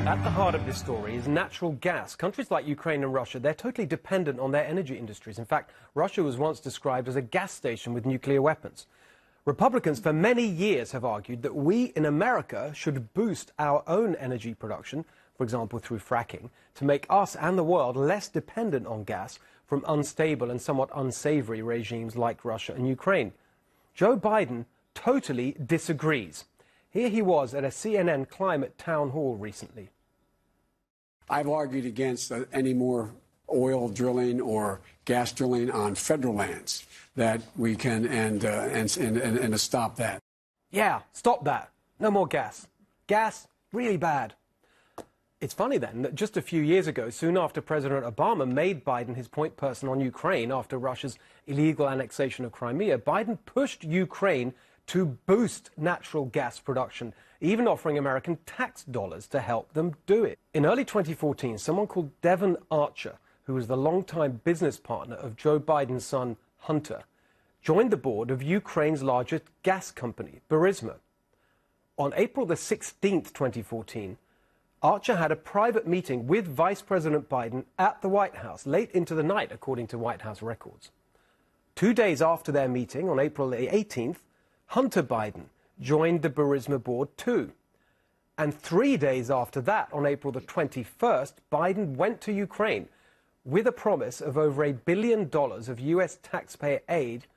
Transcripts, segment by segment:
At the heart of this story is natural gas. Countries like Ukraine and Russia, they're totally dependent on their energy industries. In fact, Russia was once described as a gas station with nuclear weapons. Republicans for many years have argued that we in America should boost our own energy production, for example through fracking, to make us and the world less dependent on gas from unstable and somewhat unsavory regimes like Russia and Ukraine. Joe Biden totally disagrees. Here he was at a CNN climate town hall recently. I've argued against any more oil drilling or gas drilling on federal lands, that we can and to stop that. Yeah, stop that. No more gas. Gas, really bad. It's funny then that just a few years ago, soon after President Obama made Biden his point person on Ukraine after Russia's illegal annexation of Crimea, Biden pushed Ukraine to boost natural gas production, even offering American tax dollars to help them do it. In early 2014, someone called Devon Archer, who was the longtime business partner of Joe Biden's son, Hunter, joined the board of Ukraine's largest gas company, Burisma. On April the 16th, 2014, Archer had a private meeting with Vice President Biden at the White House late into the night, according to White House records. 2 days after their meeting, on April the 18th, Hunter Biden joined the Burisma board too. And 3 days after that, on April the 21st, Biden went to Ukraine with a promise of over $1 billion of U.S. taxpayer aid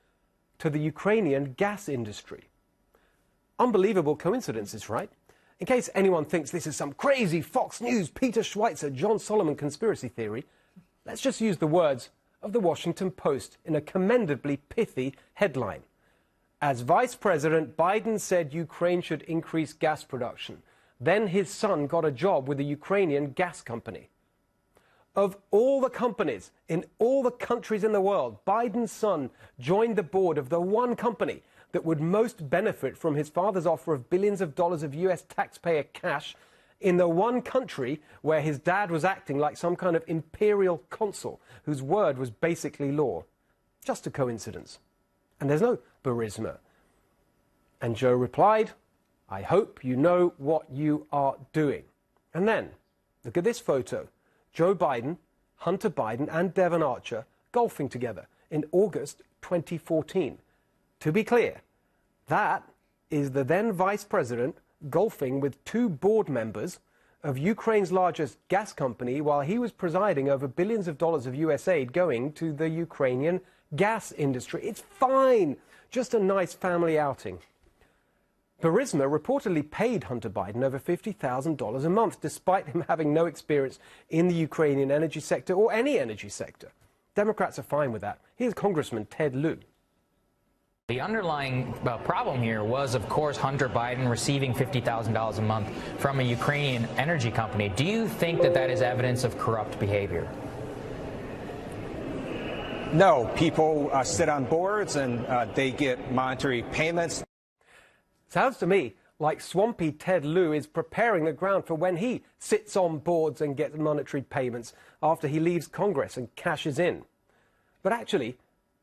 to the Ukrainian gas industry. Unbelievable coincidences, right? In case anyone thinks this is some crazy Fox News, Peter Schweizer, John Solomon conspiracy theory, let's just use the words of the Washington Post in a commendably pithy headline. As Vice President, Biden said Ukraine should increase gas production. Then his son got a job with a Ukrainian gas company. Of all the companies in all the countries in the world, Biden's son joined the board of the one company that would most benefit from his father's offer of billions of dollars of U.S. taxpayer cash in the one country where his dad was acting like some kind of imperial consul whose word was basically law. Just a coincidence. And there's no Burisma. And Joe replied, I hope you know what you are doing. And then, look at this photo. Joe Biden, Hunter Biden, and Devon Archer golfing together in August 2014. To be clear, that is the then Vice President golfing with two board members of Ukraine's largest gas company while he was presiding over billions of dollars of U.S. aid going to the Ukrainian gas industry. It's fine. Just a nice family outing. Burisma reportedly paid Hunter Biden over $50,000 a month, despite him having no experience in the Ukrainian energy sector or any energy sector. Democrats are fine with that. Here's Congressman Ted Lieu. The underlying problem here was, of course, Hunter Biden receiving $50,000 a month from a Ukrainian energy company. Do you think that that is evidence of corrupt behavior? No, people sit on boards and they get monetary payments. Sounds to me like swampy Ted Lieu is preparing the ground for when he sits on boards and gets monetary payments after he leaves Congress and cashes in. But actually,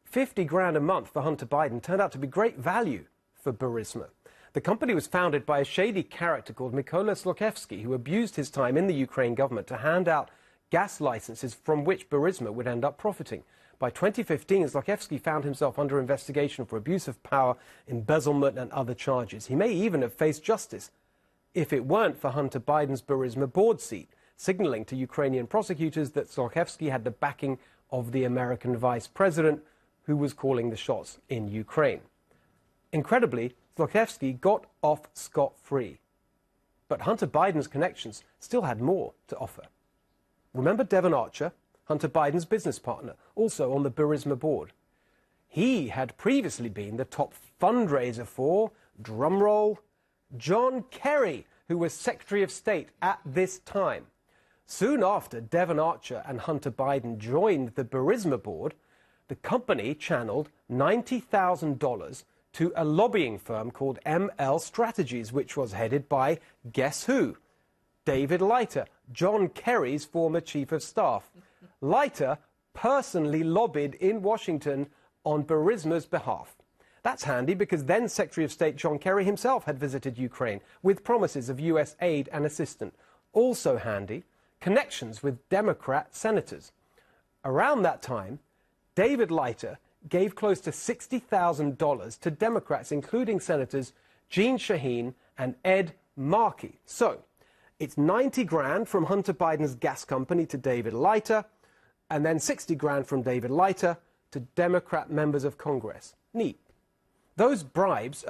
50 grand a month for Hunter Biden turned out to be great value for Burisma. The company was founded by a shady character called Mykola Zlochevsky, who abused his time in the Ukraine government to hand out gas licenses from which Burisma would end up profiting. By 2015, Zlochevsky found himself under investigation for abuse of power, embezzlement and other charges. He may even have faced justice if it weren't for Hunter Biden's Burisma board seat, signaling to Ukrainian prosecutors that Zlochevsky had the backing of the American vice president who was calling the shots in Ukraine. Incredibly, Zlochevsky got off scot-free. But Hunter Biden's connections still had more to offer. Remember Devon Archer, Hunter Biden's business partner, also on the Burisma board? He had previously been the top fundraiser for, drumroll, John Kerry, who was Secretary of State at this time. Soon after Devon Archer and Hunter Biden joined the Burisma board, the company channeled $90,000 to a lobbying firm called ML Strategies, which was headed by, guess who? David Leiter, John Kerry's former chief of staff. Leiter personally lobbied in Washington on Burisma's behalf. That's handy because then Secretary of State John Kerry himself had visited Ukraine with promises of U.S. aid and assistance. also handy, connections with Democrat senators. Around that time, David Leiter gave close to $60,000 to Democrats, including Senators Jeanne Shaheen and Ed Markey. So, it's 90 grand from Hunter Biden's gas company to David Leiter, and then 60 grand from David Leiter to Democrat members of Congress. Neat. Those bribes,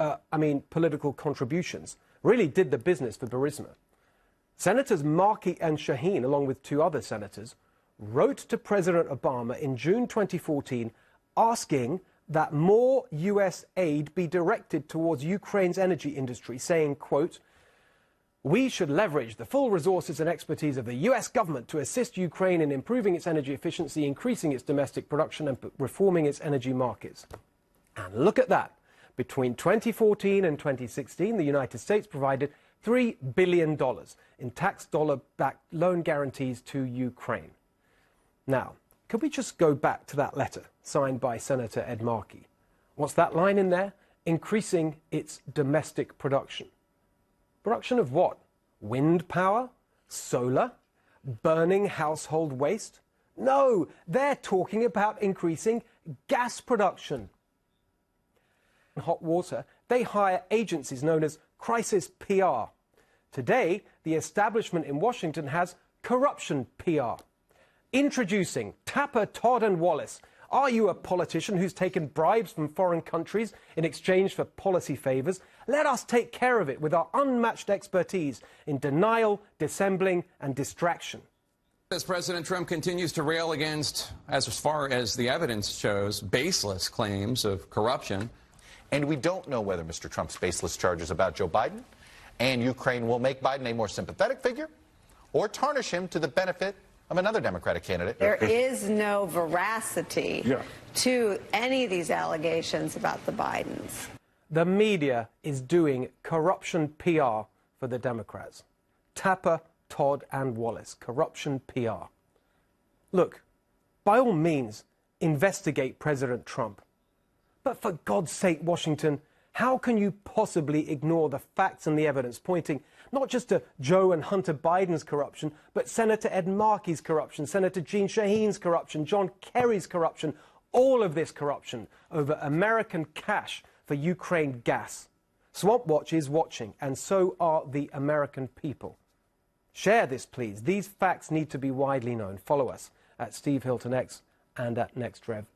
political contributions, really did the business for Burisma. Senators Markey and Shaheen, along with two other senators, wrote to President Obama in June 2014 asking that more U.S. aid be directed towards Ukraine's energy industry, saying, quote, "We should leverage the full resources and expertise of the U.S. government to assist Ukraine in improving its energy efficiency, increasing its domestic production and reforming its energy markets." And look at that. Between 2014 and 2016, the United States provided $3 billion in tax dollar-backed loan guarantees to Ukraine. Now, could we just go back to that letter signed by Senator Ed Markey? What's that line in there? Increasing its domestic production. Production of what? Wind power? Solar? Burning household waste? No, they're talking about increasing gas production. In hot water, they hire agencies known as crisis PR. Today, the establishment in Washington has corruption PR. Introducing Tapper, Todd and Wallace. Are you a politician who's taken bribes from foreign countries in exchange for policy favors? Let us take care of it with our unmatched expertise in denial, dissembling and distraction. As President Trump continues to rail against, as far as the evidence shows, baseless claims of corruption. And we don't know whether Mr. Trump's baseless charges about Joe Biden and Ukraine will make Biden a more sympathetic figure or tarnish him to the benefit of another Democratic candidate. There is no veracity to any of these allegations about the Bidens. The media is doing corruption PR for the Democrats. Tapper, Todd and Wallace. Corruption PR. Look, by all means, investigate President Trump. But for God's sake, Washington, how can you possibly ignore the facts and the evidence pointing not just to Joe and Hunter Biden's corruption, but Senator Ed Markey's corruption, Senator Jeanne Shaheen's corruption, John Kerry's corruption, all of this corruption over American cash for Ukraine gas. Swampwatch is watching, and so are the American people. Share this, please. These facts need to be widely known. Follow us at Steve Hilton X and at NextRev.